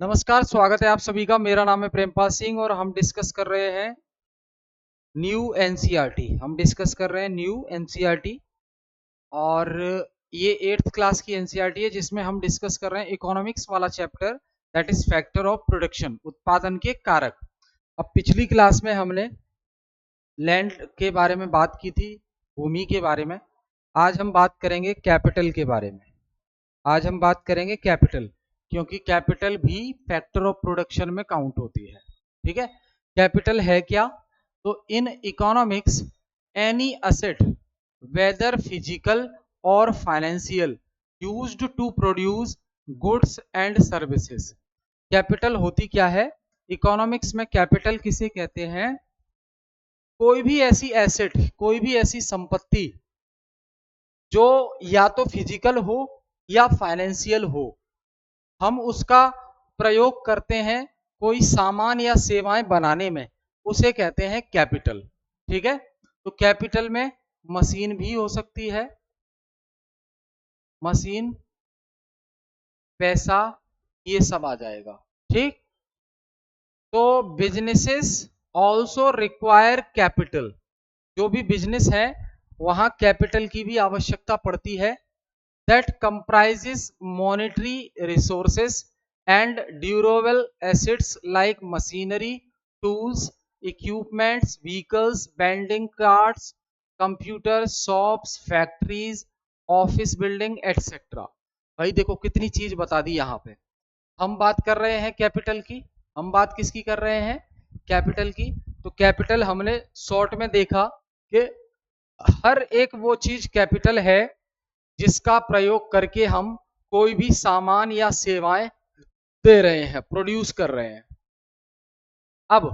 नमस्कार, स्वागत है आप सभी का। मेरा नाम है प्रेमपाल सिंह और हम डिस्कस कर रहे हैं न्यू एनसीईआरटी। हम डिस्कस कर रहे हैं न्यू एनसीईआरटी और ये 8th क्लास की एनसीईआरटी है जिसमें हम डिस्कस कर रहे हैं इकोनॉमिक्स वाला chapter, that is factor of production, उत्पादन के कारक। अब पिछली क्लास में हमने लैंड के बारे में बात की थी, भूमि के बारे में। आज हम बात करेंगे कैपिटल के बारे में। आज हम बात करेंगे कैपिटल, क्योंकि कैपिटल भी फैक्टर ऑफ प्रोडक्शन में काउंट होती है। ठीक है, कैपिटल है क्या? तो in economics any asset whether physical और financial used to produce goods and services. Capital होती क्या है इकोनॉमिक्स में? कैपिटल किसे कहते हैं? कोई भी ऐसी एसेट, कोई भी ऐसी संपत्ति जो या तो फिजिकल हो या फाइनेंशियल हो, हम उसका प्रयोग करते हैं कोई सामान या सेवाएं बनाने में, उसे कहते हैं कैपिटल। ठीक है, तो कैपिटल में मशीन भी हो सकती है, मशीन, पैसा, ये सब आ जाएगा। ठीक, तो बिजनेसेस ऑल्सो रिक्वायर कैपिटल। जो भी बिजनेस है वहां कैपिटल की भी आवश्यकता पड़ती है। that comprises monetary resources and durable assets like machinery, tools, equipments, vehicles, vending carts, computers, shops, factories, office building, etc. भाई देखो कितनी चीज बता दी यहाँ पे। हम बात कर रहे हैं कैपिटल की। हम बात किसकी कर रहे हैं? कैपिटल की। तो कैपिटल हमने शॉर्ट में देखा कि हर एक वो चीज कैपिटल है जिसका प्रयोग करके हम कोई भी सामान या सेवाएं दे रहे हैं, प्रोड्यूस कर रहे हैं। अब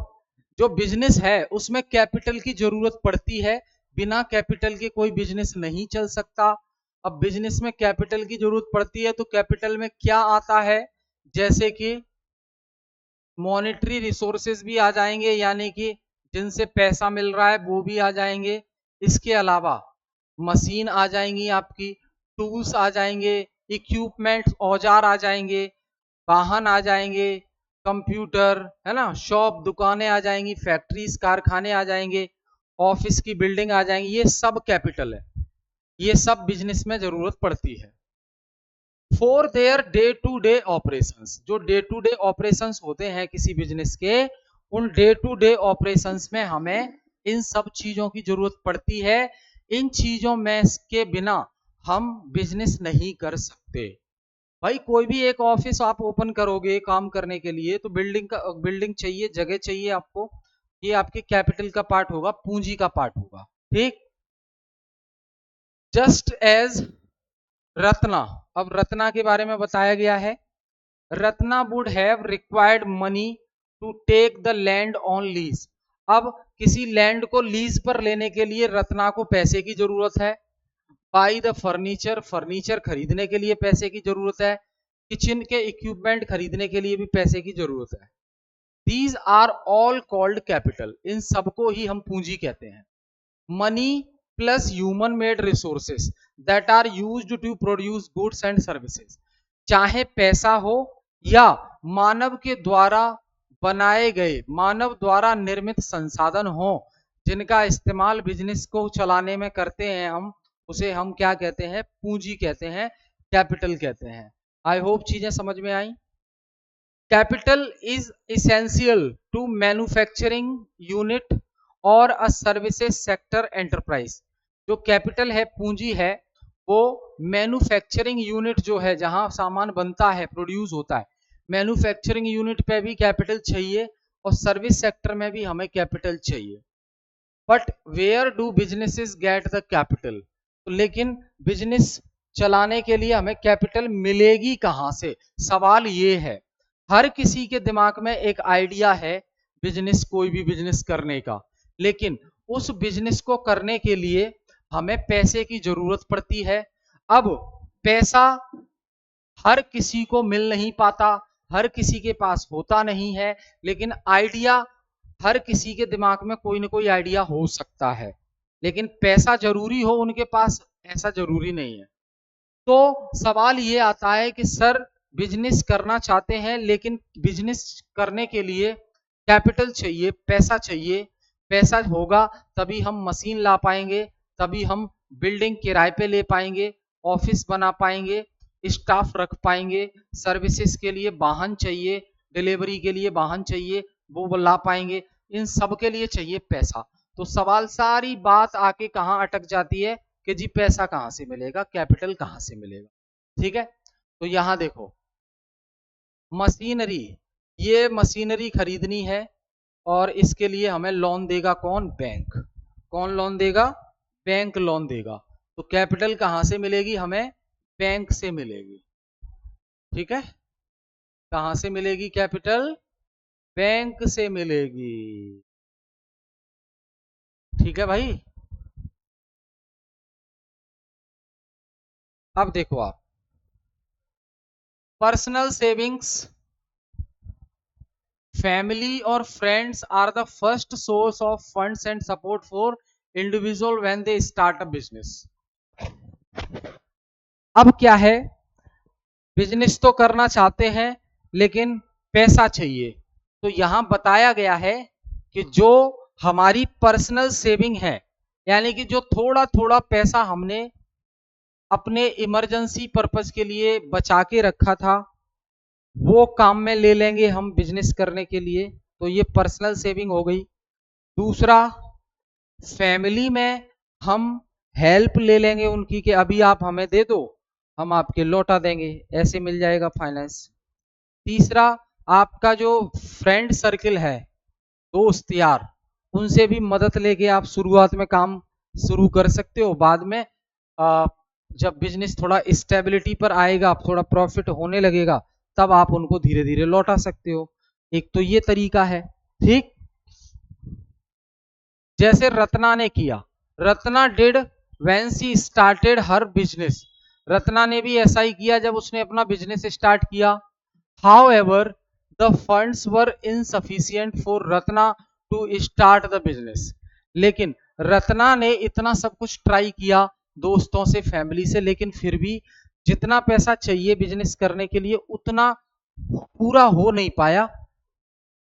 जो बिजनेस है उसमें कैपिटल की जरूरत पड़ती है, बिना कैपिटल के कोई बिजनेस नहीं चल सकता। अब बिजनेस में कैपिटल की जरूरत पड़ती है तो कैपिटल में क्या आता है? जैसे कि मॉनेटरी रिसोर्सेज भी आ जाएंगे, यानी कि जिनसे पैसा मिल रहा है वो भी आ जाएंगे। इसके अलावा मशीन आ जाएंगी, आपकी टूल्स आ जाएंगे, इक्विपमेंट्स औजार आ जाएंगे, वाहन आ जाएंगे, कंप्यूटर है ना, शॉप दुकानें आ जाएंगी, फैक्ट्रीज कारखाने आ जाएंगे, ऑफिस की बिल्डिंग आ जाएंगी। ये सब कैपिटल है, ये सब बिजनेस में जरूरत पड़ती है for their day to day operations. जो डे टू डे ऑपरेशंस होते हैं किसी बिजनेस के, उन डे टू डे ऑपरेशंस में हमें इन सब चीजों की जरूरत पड़ती है। इन चीजों में के बिना हम बिजनेस नहीं कर सकते। भाई कोई भी एक ऑफिस आप ओपन करोगे काम करने के लिए तो बिल्डिंग चाहिए, जगह चाहिए आपको। ये आपके कैपिटल का पार्ट होगा, पूंजी का पार्ट होगा। ठीक, जस्ट एज रत्ना। अब रत्ना के बारे में बताया गया है, Ratna would have required money to take the land on lease. अब किसी लैंड को लीज पर लेने के लिए रत्ना को पैसे की जरूरत है। बाई द फर्नीचर, फर्नीचर खरीदने के लिए पैसे की जरूरत है। किचन के इक्विपमेंट खरीदने के लिए भी पैसे की जरूरत है। These are all called capital. इन सबको ही हम पूंजी कहते हैं। Money plus human made resources that are used to produce goods and services. चाहे पैसा हो या मानव के द्वारा बनाए गए, मानव द्वारा निर्मित संसाधन हो जिनका इस्तेमाल बिजनेस को चलाने में करते हैं हम, उसे हम क्या कहते हैं? पूंजी कहते हैं, कैपिटल कहते हैं। आई होप चीजें समझ में आई। Capital is essential to manufacturing unit और अ सर्विसेज सेक्टर एंटरप्राइज। जो कैपिटल है, पूंजी है, वो मैन्युफैक्चरिंग यूनिट जो है जहां सामान बनता है, प्रोड्यूस होता है, मैन्युफैक्चरिंग यूनिट पे भी कैपिटल चाहिए और सर्विस सेक्टर में भी हमें कैपिटल चाहिए। But where do businesses get the capital? लेकिन बिजनेस चलाने के लिए हमें कैपिटल मिलेगी कहां से? सवाल ये है। हर किसी के दिमाग में एक आइडिया है बिजनेस, कोई भी बिजनेस करने का, लेकिन उस बिजनेस को करने के लिए हमें पैसे की जरूरत पड़ती है। अब पैसा हर किसी को मिल नहीं पाता, हर किसी के पास होता नहीं है, लेकिन आइडिया हर किसी के दिमाग में कोई ना कोई आइडिया हो सकता है, लेकिन पैसा जरूरी हो उनके पास, ऐसा जरूरी नहीं है। तो सवाल ये आता है कि सर बिजनेस करना चाहते हैं, लेकिन बिजनेस करने के लिए कैपिटल चाहिए, पैसा चाहिए। पैसा होगा तभी हम मशीन ला पाएंगे, तभी हम बिल्डिंग किराए पे ले पाएंगे, ऑफिस बना पाएंगे, स्टाफ रख पाएंगे, सर्विसेज के लिए वाहन चाहिए, डिलीवरी के लिए वाहन चाहिए, वो ला पाएंगे। इन सब के लिए चाहिए पैसा। तो सवाल सारी बात आके कहाँ अटक जाती है कि जी पैसा कहाँ से मिलेगा, कैपिटल कहाँ से मिलेगा। ठीक है, तो यहां देखो मशीनरी, ये मशीनरी खरीदनी है और इसके लिए हमें लोन देगा कौन, बैंक। कौन लोन देगा, बैंक लोन देगा। तो कैपिटल कहां से मिलेगी हमें, बैंक से मिलेगी। ठीक है, कहां से मिलेगी कैपिटल, बैंक से मिलेगी। ठीक है भाई। अब देखो आप, पर्सनल सेविंग्स, फैमिली और friends are the first source of funds and support for individual when they start a business. अब क्या है, बिजनेस तो करना चाहते हैं लेकिन पैसा चाहिए। तो यहां बताया गया है कि जो हमारी पर्सनल सेविंग है, यानी कि जो थोड़ा थोड़ा पैसा हमने अपने इमरजेंसी पर्पस के लिए बचा के रखा था, वो काम में ले लेंगे हम बिजनेस करने के लिए। तो ये पर्सनल सेविंग हो गई। दूसरा, फैमिली में हम हेल्प ले लेंगे उनकी कि अभी आप हमें दे दो, हम आपके लौटा देंगे, ऐसे मिल जाएगा फाइनेंस। तीसरा, आपका जो फ्रेंड सर्किल है, दोस्त यार, उनसे भी मदद लेके आप शुरुआत में काम शुरू कर सकते हो। बाद में जब बिजनेस थोड़ा स्टेबिलिटी पर आएगा, थोड़ा प्रॉफिट होने लगेगा, तब आप उनको धीरे धीरे लौटा सकते हो। एक तो ये तरीका है। ठीक, जैसे रत्ना ने किया, Ratna did when she started her business. Ratna ने भी ऐसा ही किया जब उसने अपना बिजनेस स्टार्ट किया। However the funds were insufficient for Ratna to start the business. लेकिन रत्ना ने इतना सब कुछ ट्राई किया दोस्तों से, फैमिली से, लेकिन फिर भी जितना पैसा चाहिए बिजनेस करने के लिए उतना पूरा हो नहीं पाया,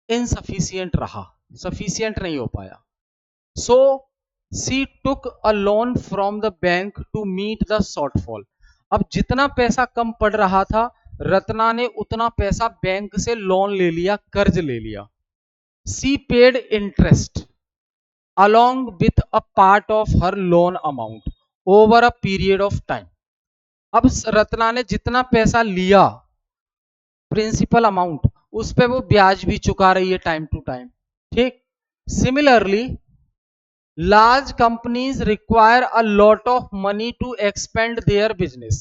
इनसफिशिएंट रहा, सफिशिएंट नहीं हो पाया। So she took a loan from the bank to meet the shortfall. अब जितना पैसा कम पड़ रहा था, रत्ना ने उतना पैसा बैंक से लोन ले लिया, कर्ज ले लिया। She paid interest along with a part of her loan amount over a period of time. अब रत्ना ने जितना पैसा लिया, प्रिंसिपल अमाउंट, उस पे वो ब्याज भी चुका रही है टाइम टू टाइम। ठीक, similarly large companies require a lot of money to expand their business.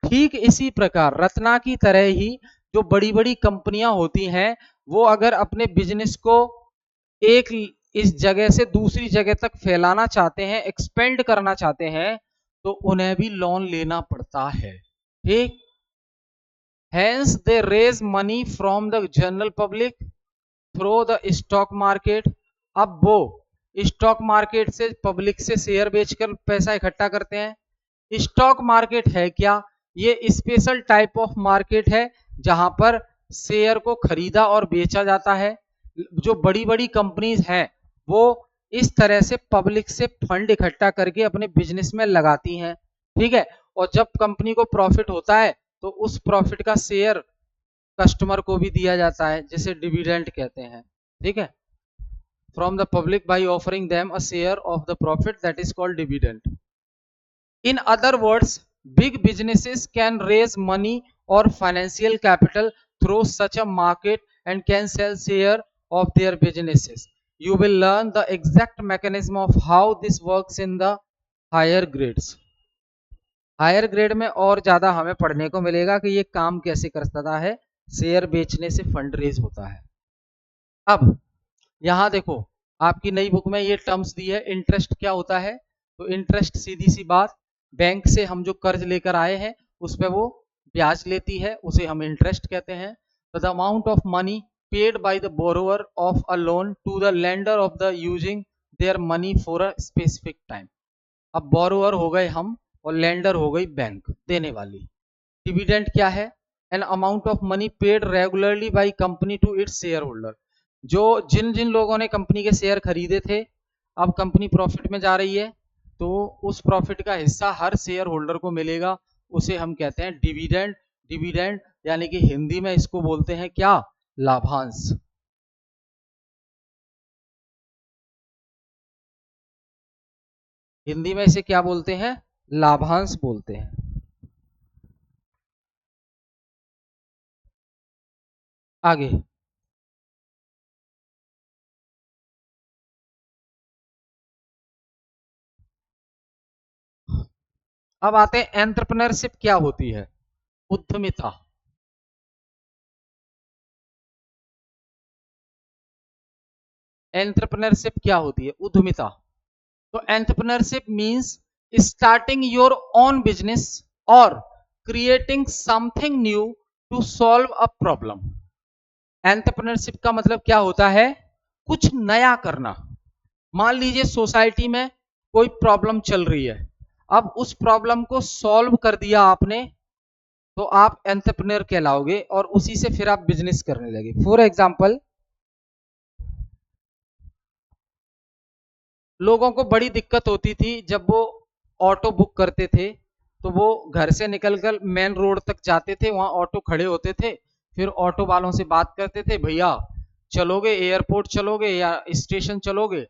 ठीक इसी प्रकार रत्ना की तरह ही जो बड़ी बड़ी कंपनियां होती हैं, वो अगर अपने बिजनेस को एक इस जगह से दूसरी जगह तक फैलाना चाहते हैं, एक्सपेंड करना चाहते हैं, तो उन्हें भी लोन लेना पड़ता है। ठीक, hence they raise money from the general public through the stock market. अब वो स्टॉक मार्केट से, पब्लिक से शेयर बेचकर पैसा इकट्ठा करते हैं। स्टॉक मार्केट है क्या, ये स्पेशल टाइप ऑफ मार्केट है जहां पर शेयर को खरीदा और बेचा जाता है। जो बड़ी बड़ी कंपनीज हैं वो इस तरह से पब्लिक से फंड इकट्ठा करके अपने बिजनेस में लगाती हैं। ठीक है, और जब कंपनी को प्रॉफिट होता है तो उस प्रॉफिट का शेयर कस्टमर को भी दिया जाता है, जिसे डिविडेंड कहते हैं। ठीक है, from the public by offering them a share of the profit, that is called dividend. In other words, big businesses can raise money or financial capital through such a market and can sell share of their businesses. You will learn the exact mechanism of how this works in the higher grades. Higher grade में और ज्यादा हमें पढ़ने को मिलेगा कि ये काम कैसे करता है, शेयर बेचने से फंड रेज होता है। अब यहां देखो, आपकी नई बुक में ये टर्म्स दी है। इंटरेस्ट क्या होता है, तो इंटरेस्ट सीधी सी बात, बैंक से हम जो कर्ज लेकर आए हैं उस पर वो ब्याज लेती है, उसे हम इंटरेस्ट कहते हैं। तो the amount of money paid by the borrower of a loan to the lender of the using their money for a specific time. अब बोरोवर हो गए हम और लेंडर हो गई बैंक देने वाली। डिविडेंड क्या है, an amount of money paid regularly by company to its share holder. जो जिन जिन लोगों ने कंपनी के शेयर खरीदे थे, अब कंपनी प्रॉफिट में जा रही है, तो उस प्रॉफिट का हिस्सा हर शेयर होल्डर को मिलेगा, उसे हम कहते हैं डिविडेंड। डिविडेंड यानी कि हिंदी में इसको बोलते हैं क्या, लाभांश। हिंदी में इसे क्या बोलते हैं, लाभांश बोलते हैं। आगे अब आते हैं एंटरप्रेन्योरशिप क्या होती है, उद्यमिता। एंटरप्रेन्योरशिप क्या होती है, उद्यमिता। तो entrepreneurship means starting your own business और creating something new to solve a problem. Entrepreneurship का मतलब क्या होता है, कुछ नया करना। मान लीजिए सोसाइटी में कोई प्रॉब्लम चल रही है, अब उस प्रॉब्लम को सॉल्व कर दिया आपने, तो आप एंटरप्रेन्योर कहलाओगे और उसी से फिर आप बिजनेस करने लगे। फॉर एग्जांपल, लोगों को बड़ी दिक्कत होती थी जब वो ऑटो बुक करते थे, तो वो घर से निकलकर मेन रोड तक जाते थे, वहां ऑटो खड़े होते थे, फिर ऑटो वालों से बात करते थे, भैया चलोगे एयरपोर्ट, चलोगे या स्टेशन चलोगे,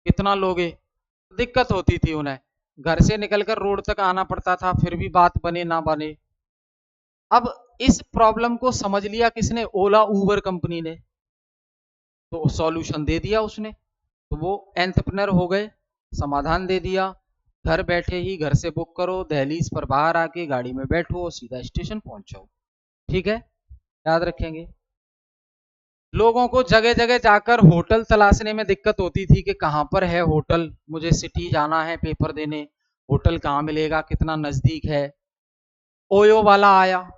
कितना लोगे। दिक्कत होती थी उन्हें, घर से निकलकर रोड तक आना पड़ता था, फिर भी बात बने ना बने। अब इस प्रॉब्लम को समझ लिया किसने, ओला उबर कंपनी ने, तो सॉल्यूशन दे दिया उसने, तो वो एंटरप्रेन्योर हो गए, समाधान दे दिया। घर बैठे ही घर से बुक करो, दहलीज पर बाहर आके गाड़ी में बैठो, सीधा स्टेशन पहुंच जाओ। ठीक है, याद रखेंगे। लोगों को जगह जगह जाकर होटल तलाशने में दिक्कत होती थी कि कहां पर है होटल, मुझे सिटी जाना है पेपर देने, होटल कहां मिलेगा, कितना नजदीक है। ओयो वाला आया,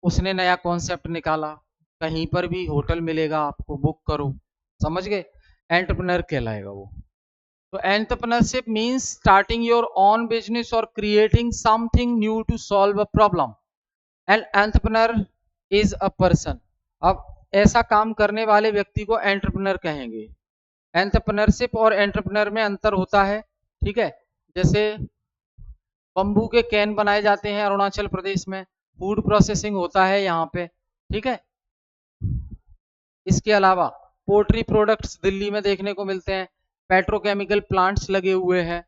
उसने नया कॉन्सेप्ट निकाला, कहीं पर भी होटल मिलेगा आपको, बुक करो। समझ गए, एंटरप्रेन्योर कहलाएगा वो। तो entrepreneurship means starting your own business और creating something new to solve a problem. And entrepreneur is a person. अब ऐसा काम करने वाले व्यक्ति को एंटरप्रेन्योर कहेंगे। एंटरप्रेन्योरशिप और एंटरप्रेन्योर में अंतर होता है, ठीक है। जैसे बम्बू के कैन बनाए जाते हैं अरुणाचल प्रदेश में, फूड प्रोसेसिंग होता है यहाँ पे, ठीक है। इसके अलावा पोल्ट्री प्रोडक्ट्स दिल्ली में देखने को मिलते हैं, पेट्रोकेमिकल प्लांट्स लगे हुए हैं।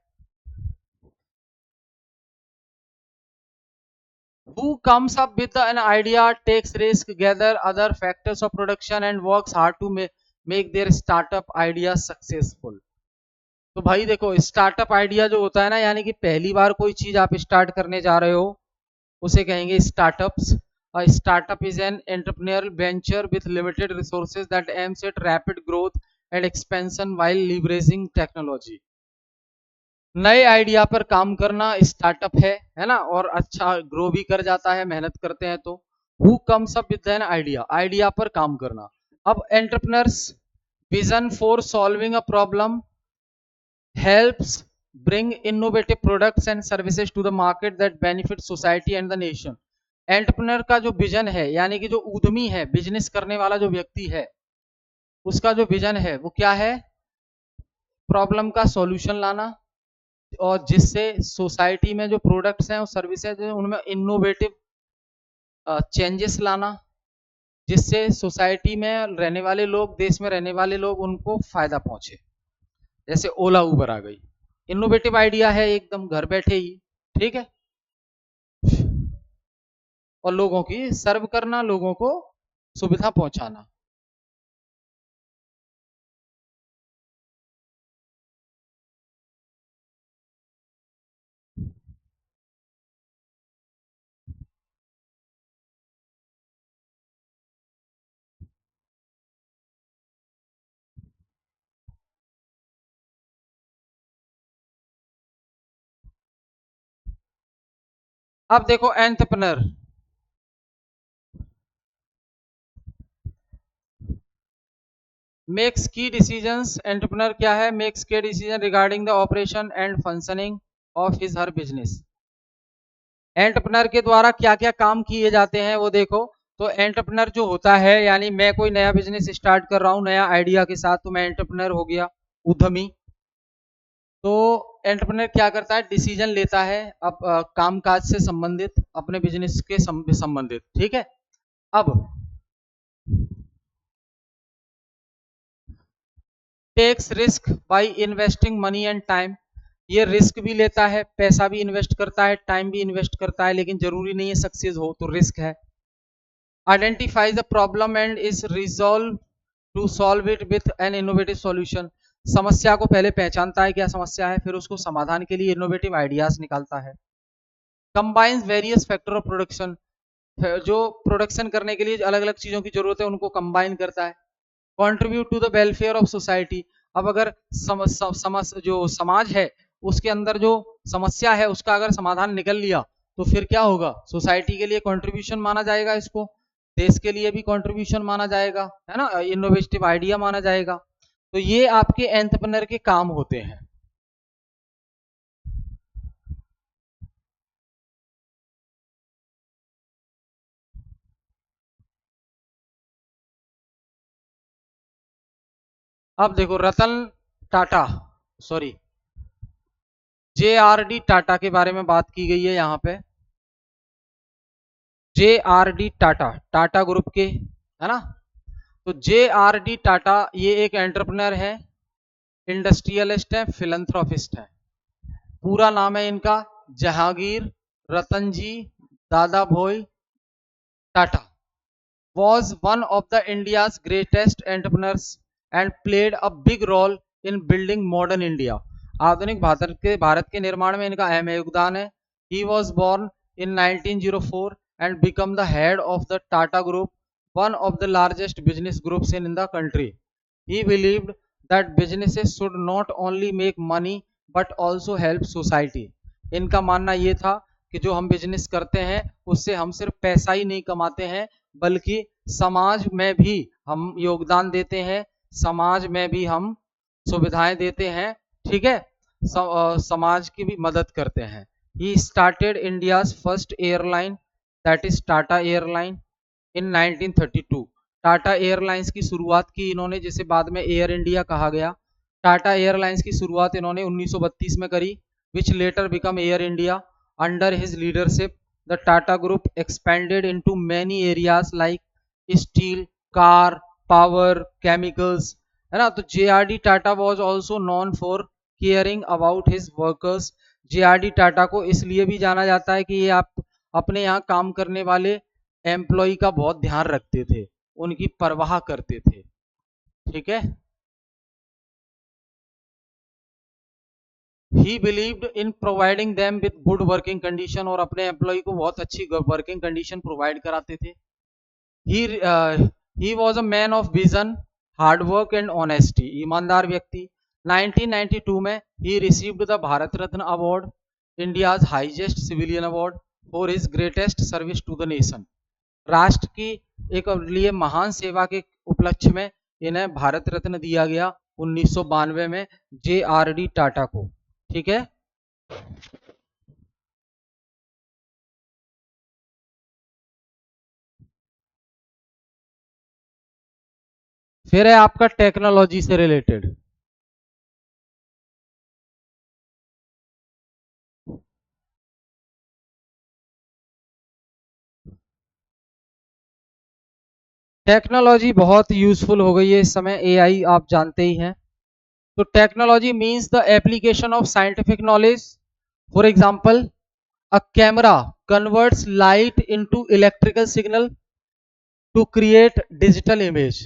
Who comes up with an idea, takes risk, gather other factors of production and works hard to make their startup idea successful। तो भाई देखो, स्टार्टअप आइडिया जो होता है ना, यानी कि पहली बार कोई चीज आप स्टार्ट करने जा रहे हो, उसे कहेंगे startups. Startup is an entrepreneurial venture with limited resources that aims at rapid growth and expansion while leveraging technology. नए आइडिया पर काम करना स्टार्टअप है ना, और अच्छा ग्रो भी कर जाता है मेहनत करते हैं तो। Who comes up with an idea, idea पर काम करना। अब entrepreneurs vision for solving a problem, helps bring innovative products and services to the market that benefit society and the nation। Entrepreneur का जो विजन है, यानी कि जो उद्यमी है, बिजनेस करने वाला जो व्यक्ति है, उसका जो विजन है वो क्या है, प्रॉब्लम का सॉल्यूशन लाना, और जिससे सोसाइटी में जो प्रोडक्ट्स हैं और सर्विसेज हैं उनमें इनोवेटिव चेंजेस लाना, जिससे सोसाइटी में रहने वाले लोग, देश में रहने वाले लोग, उनको फायदा पहुंचे। जैसे ओला उबर आ गई, इनोवेटिव आइडिया है एकदम, घर बैठे ही, ठीक है, और लोगों की सर्व करना, लोगों को सुविधा पहुंचाना। अब देखो एंटरप्रेन्योर मेक्स की डिसीजंस। एंटरप्रेन्योर क्या है, मेक्स के decision regarding the operation and functioning of his her business. Entrepreneur के द्वारा क्या क्या काम किए जाते हैं वो देखो। तो एंटरप्रेन्योर जो होता है, यानी मैं कोई नया बिजनेस स्टार्ट कर रहा हूँ नया आइडिया के साथ, तो मैं एंटरप्रेन्योर हो गया, उद्यमी। तो एंटरप्रेन्योर क्या करता है, डिसीजन लेता है अब काम काज से संबंधित, अपने बिजनेस के संबंधित, ठीक है। अब takes risk by investing money and time, ये रिस्क भी लेता है, पैसा भी इन्वेस्ट करता है, टाइम भी इन्वेस्ट करता है, लेकिन जरूरी नहीं है सक्सेस हो, तो रिस्क है। Identify the problem and is resolve to solve it with an innovative solution, समस्या को पहले पहचानता है क्या समस्या है, फिर उसको समाधान के लिए इनोवेटिव आइडियाज निकालता है। Combines various factor of production, जो प्रोडक्शन करने के लिए अलग अलग चीजों की जरूरत है उनको कंबाइन करता है। Contribute to the welfare of society, अब अगर जो समाज है उसके अंदर जो समस्या है उसका अगर समाधान निकल लिया तो फिर क्या होगा, सोसाइटी के लिए कंट्रीब्यूशन माना जाएगा, इसको देश के लिए भी कंट्रीब्यूशन माना जाएगा, है ना, इनोवेटिव आइडिया माना जाएगा। तो ये आपके एंटरप्रेन्योर के काम होते हैं। अब देखो रतन टाटा, सॉरी JRD टाटा के बारे में बात की गई है यहाँ पे। JRD टाटा, टाटा ग्रुप के, है ना। तो JRD टाटा ये एक एंटरप्रेन्योर है, इंडस्ट्रियलिस्ट है, फिलंथ्रोपिस्ट है। पूरा नाम है इनका जहांगीर रतनजी दादा भोई Tata. was one of the India's greatest entrepreneurs and played a big role in building modern India, आधुनिक भारत के निर्माण में इनका अहम योगदान है। He was born in 1904 and become the head of the Tata Group, one of the largest business groups in the country. He believed that businesses should not only make money but also help society. इनका मानना ये था कि जो हम business करते हैं उससे हम सिर्फ पैसा ही नहीं कमाते हैं बल्कि समाज में भी हम योगदान देते हैं, समाज में भी हम सुविधाएं देते हैं, ठीक है, समाज की भी मदद करते हैं। He started India's first airline that is Tata airline in 1932। Tata airlines की शुरुआत की इन्होंने, जिसे बाद में एयर इंडिया कहा गया। टाटा एयरलाइंस की शुरुआत इन्होंने 1932 में करी, which later become Air India. Under his leadership the Tata group expanded into many areas like steel, car, power, chemicals, है ना। तो JRD Tata was also known for caring about his workers. JRD Tata को इसलिए भी जाना जाता है कि ये आप अपने यहाँ काम करने वाले एम्प्लॉय का बहुत ध्यान रखते थे, उनकी परवाह करते थे, ठीक है। ही believed in providing them with good working condition, और अपने एम्प्लॉय को बहुत अच्छी वर्किंग कंडीशन प्रोवाइड कराते थे। He was a man of vision, hard work and honesty, ईमानदार व्यक्ति। 1992 में he received the Bharat Ratna award, India's highest civilian award, for his greatest service to the nation. राष्ट्र की एक लिए महान सेवा के उपलक्ष्य में इन्हें भारत रत्न दिया गया 1992 में JRD टाटा को, ठीक है। फिर है आपका टेक्नोलॉजी से रिलेटेड। टेक्नोलॉजी बहुत यूजफुल हो गई है इस समय, AI आप जानते ही हैं। तो technology means the application of scientific knowledge. For example, a camera converts light into electrical signal to create digital image.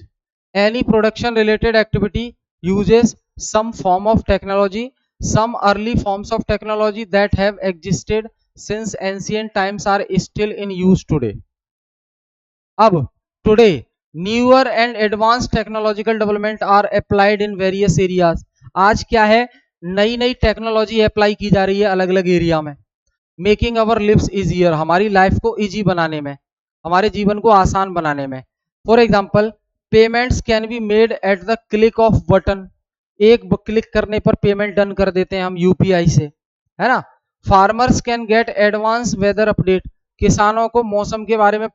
Any production related activity uses some form of technology. Some early forms of technology that have existed since ancient times are still in use today. अब today newer and advanced technological development are applied in various areas. आज क्या है, नई नई technology apply की जा रही है अलग अलग एरिया में। मेकिंग अवर लिव्स इजियर, हमारी लाइफ को इजी बनाने में, हमारे जीवन को आसान बनाने में। For example, payments can be made at the click off button, एक क्लिक करने पर पेमेंट डन कर देते हैं हम UPI से, है ना। Farmers can get advance weather update, किसानों को मौसम के बारे में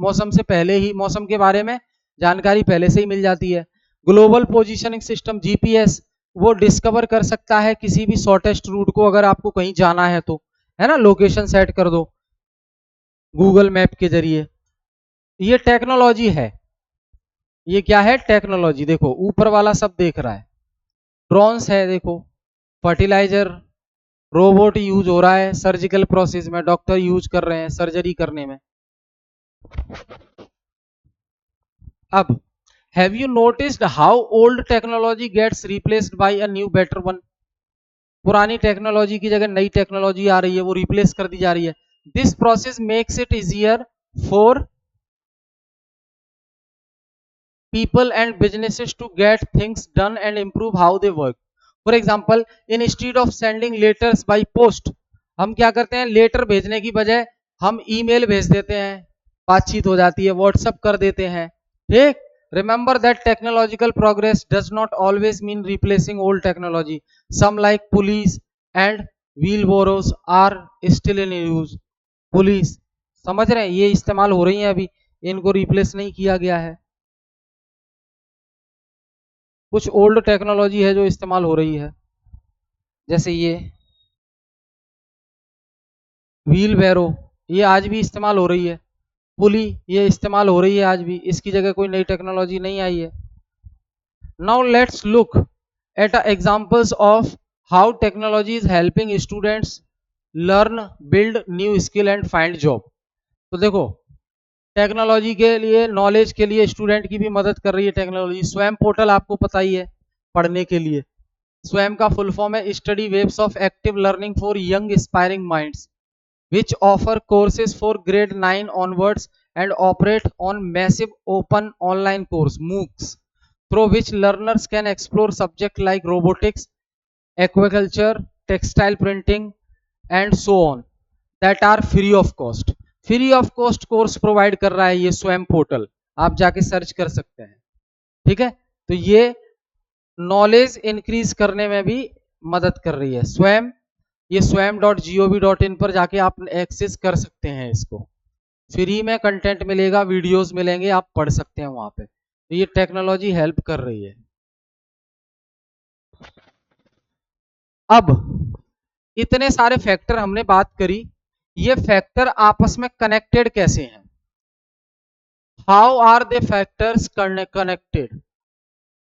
मौसम से पहले ही मौसम के बारे में जानकारी पहले से ही मिल जाती है। ग्लोबल पोजीशनिंग सिस्टम जीपीएस, वो डिस्कवर कर सकता है किसी भी शॉर्टेस्ट रूट को, अगर आपको कहीं जाना है तो, है ना, लोकेशन सेट कर दो गूगल मैप के जरिए। ये टेक्नोलॉजी है, ये क्या है, टेक्नोलॉजी। देखो ऊपर वाला सब देख रहा है, ड्रोन्स है, देखो फर्टिलाइजर, रोबोट यूज हो रहा है सर्जिकल प्रोसेस में, डॉक्टर यूज कर रहे हैं सर्जरी करने में। अब have you noticed how old technology gets replaced by a new better one, पुरानी टेक्नोलॉजी की जगह नई टेक्नोलॉजी आ रही है, वो रिप्लेस कर दी जा रही है। This process makes it easier for people and businesses to get things done and improve how they work. For example, instead of sending letters by post, हम क्या करते हैं, लेटर भेजने की बजाय हम ईमेल भेज देते हैं, बातचीत हो जाती है, व्हाट्सएप कर देते हैं। ठीक, remember that technological progress does not always mean replacing old technology, some like pulleys and wheelbarrows are still in use. Pulleys, समझ रहे हैं, ये इस्तेमाल हो रही है अभी, इनको रिप्लेस नहीं किया गया है। कुछ ओल्ड टेक्नोलॉजी है जो इस्तेमाल हो रही है, जैसे ये व्हील बैरो, ये आज भी इस्तेमाल हो रही है। पुली, ये इस्तेमाल हो रही है आज भी, इसकी जगह कोई नई टेक्नोलॉजी नहीं आई है। Now let's look at examples of how technology is helping students learn, build new skill and find job. तो देखो टेक्नोलॉजी के लिए, नॉलेज के लिए स्टूडेंट की भी मदद कर रही है टेक्नोलॉजी। स्वयं पोर्टल आपको पता ही है पढ़ने के लिए, स्वयं का फुल फॉर्म है study webs of active learning for young aspiring minds which offer courses for grade 9 onwards and operate on massive open online course MOOCs, through which learners can explore subjects like robotics, aquaculture, textile printing and so on that are free of cost. Free of cost course provide कर रहा है ये स्वयं portal, आप जाके search कर सकते हैं। ठीक है, तो ये नॉलेज इंक्रीज करने में भी मदद कर रही है स्वयं। ये swayam.gov.in पर जाके आप एक्सेस कर सकते हैं, इसको फ्री में कंटेंट मिलेगा, वीडियोस मिलेंगे, आप पढ़ सकते हैं वहां पे। तो ये टेक्नोलॉजी हेल्प कर रही है। अब इतने सारे फैक्टर हमने बात करी, ये फैक्टर आपस में कनेक्टेड कैसे हैं? How are they factors connected?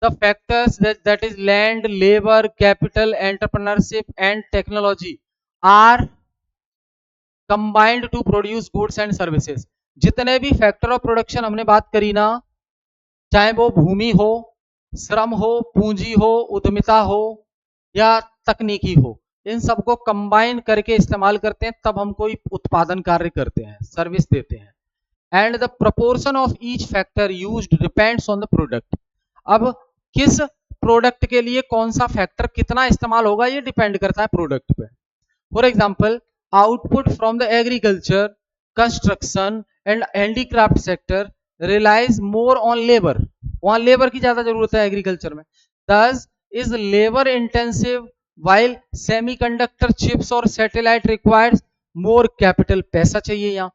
The factors that is land, labor, capital, entrepreneurship and technology are combined to produce goods and services. जितने भी फैक्टर ऑफ प्रोडक्शन हमने बात करी ना, चाहे वो भूमि हो, श्रम हो, पूंजी हो, उद्यमिता हो या तकनीकी हो, इन सबको कंबाइन करके इस्तेमाल करते हैं, तब हम कोई उत्पादन कार्य करते हैं, सर्विस देते हैं। And the proportion of each factor used depends on the product. अब किस प्रोडक्ट के लिए कौन सा फैक्टर कितना इस्तेमाल होगा, ये डिपेंड करता है प्रोडक्ट पे। For example, output from the agriculture, construction and handicraft sector relies more on labour, वहां लेबर की ज्यादा जरूरत है एग्रीकल्चर में। This is labour intensive, while semiconductor chips और सैटेलाइट रिक्वायर्स मोर कैपिटल, पैसा चाहिए यहाँ,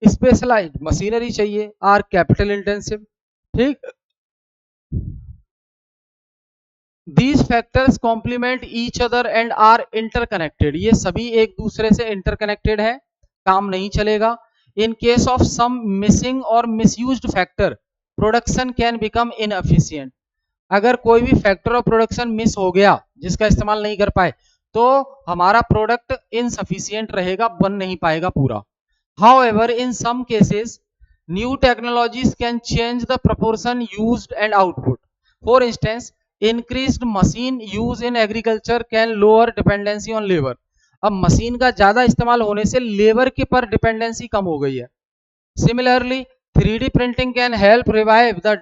स्पेशलाइज्ड मशीनरी चाहिए, आर कैपिटल इंटेंसिव। ठीक, These factors complement each other and are interconnected. ये सभी एक दूसरे से इंटरकनेक्टेड है, काम नहीं चलेगा। In case of some missing or misused factor, production can become inefficient. अगर कोई भी फैक्टर ऑफ प्रोडक्शन मिस हो गया, जिसका इस्तेमाल नहीं कर पाए, तो हमारा प्रोडक्ट इनसफिशियंट रहेगा, बन नहीं पाएगा पूरा। However, in some cases, new technologies can change the proportion used and output. For instance, increased machine use in agriculture can lower dependency on labor. अब मशीन का ज्यादा इस्तेमाल होने से लेबर के पर डिपेंडेंसी कम हो गई है। Similarly, 3D printing can help revive the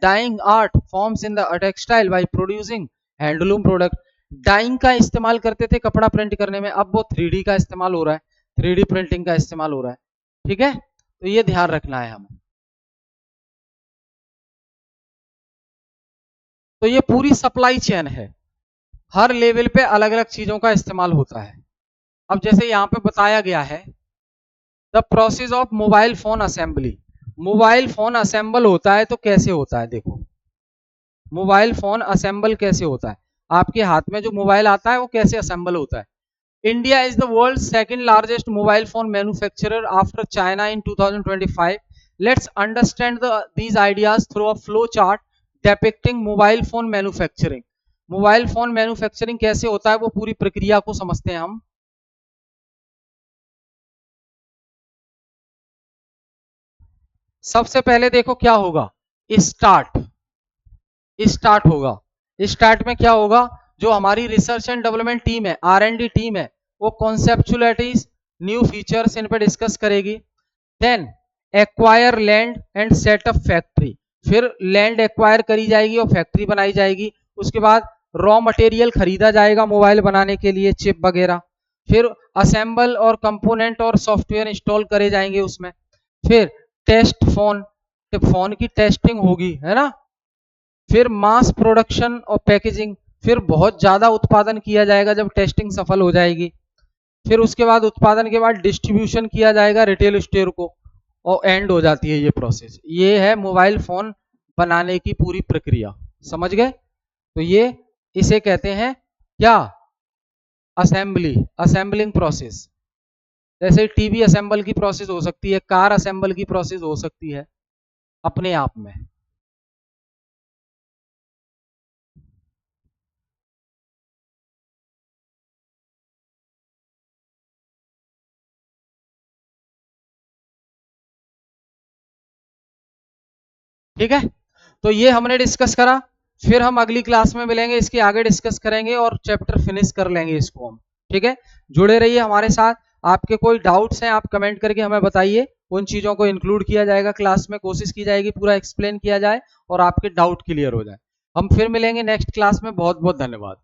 dyeing art forms in the textile by producing handloom product. Dyeing का इस्तेमाल करते थे कपड़ा प्रिंट करने में, अब वो 3D का इस्तेमाल हो रहा है, 3D प्रिंटिंग का इस्तेमाल हो रहा है। ठीक है, तो ये ध्यान रखना है हमें। तो ये पूरी सप्लाई चेन है, हर लेवल पे अलग अलग चीजों का इस्तेमाल होता है। अब जैसे यहाँ पे बताया गया है the process of mobile phone assembly. Mobile phone assemble होता है तो कैसे होता है, देखो मोबाइल फोन असेंबल कैसे होता है, आपके हाथ में जो मोबाइल आता है वो कैसे असेंबल होता है। India is the world's second largest mobile phone manufacturer after China in 2025. Let's understand these ideas through a flow chart depicting mobile phone manufacturing. Mobile phone manufacturing कैसे होता है वो पूरी प्रक्रिया को समझते हैं हम। सबसे पहले देखो क्या होगा, स्टार्ट स्टार्ट होगा। स्टार्ट में क्या होगा, जो हमारी रिसर्च एंड डेवलपमेंट टीम है, R&D टीम है, वो कॉन्सेप्चुअलिटीज न्यू फीचर्स इन पे डिस्कस करेगी। Then acquire land and set up factory, फिर लैंड एक्वायर करी जाएगी और फैक्ट्री बनाई जाएगी। उसके बाद रॉ मटेरियल खरीदा जाएगा मोबाइल बनाने के लिए, चिप वगैरह। फिर असेंबल और कंपोनेंट और सॉफ्टवेयर इंस्टॉल करे जाएंगे उसमें। फिर टेस्ट फोन, फोन की टेस्टिंग होगी, है ना। फिर मास प्रोडक्शन और पैकेजिंग, फिर बहुत ज्यादा उत्पादन किया जाएगा जब टेस्टिंग सफल हो जाएगी। फिर उसके बाद उत्पादन के बाद डिस्ट्रीब्यूशन किया जाएगा रिटेल स्टोर को, और एंड हो जाती है ये प्रोसेस। ये है मोबाइल फोन बनाने की पूरी प्रक्रिया, समझ गए। तो ये इसे कहते हैं क्या, असेंबली, असेंबलिंग प्रोसेस। जैसे टीवी असेंबल की प्रोसेस हो सकती है, कार असेंबल की प्रोसेस हो सकती है अपने आप में। ठीक है, तो ये हमने डिस्कस करा। फिर हम अगली क्लास में मिलेंगे, इसके आगे डिस्कस करेंगे और चैप्टर फिनिश कर लेंगे इसको हम। ठीक है, जुड़े रहिए हमारे साथ। आपके कोई डाउट्स हैं आप कमेंट करके हमें बताइए, उन चीजों को इंक्लूड किया जाएगा क्लास में, कोशिश की जाएगी पूरा एक्सप्लेन किया जाए और आपके डाउट क्लियर हो जाए। हम फिर मिलेंगे नेक्स्ट क्लास में। बहुत बहुत धन्यवाद।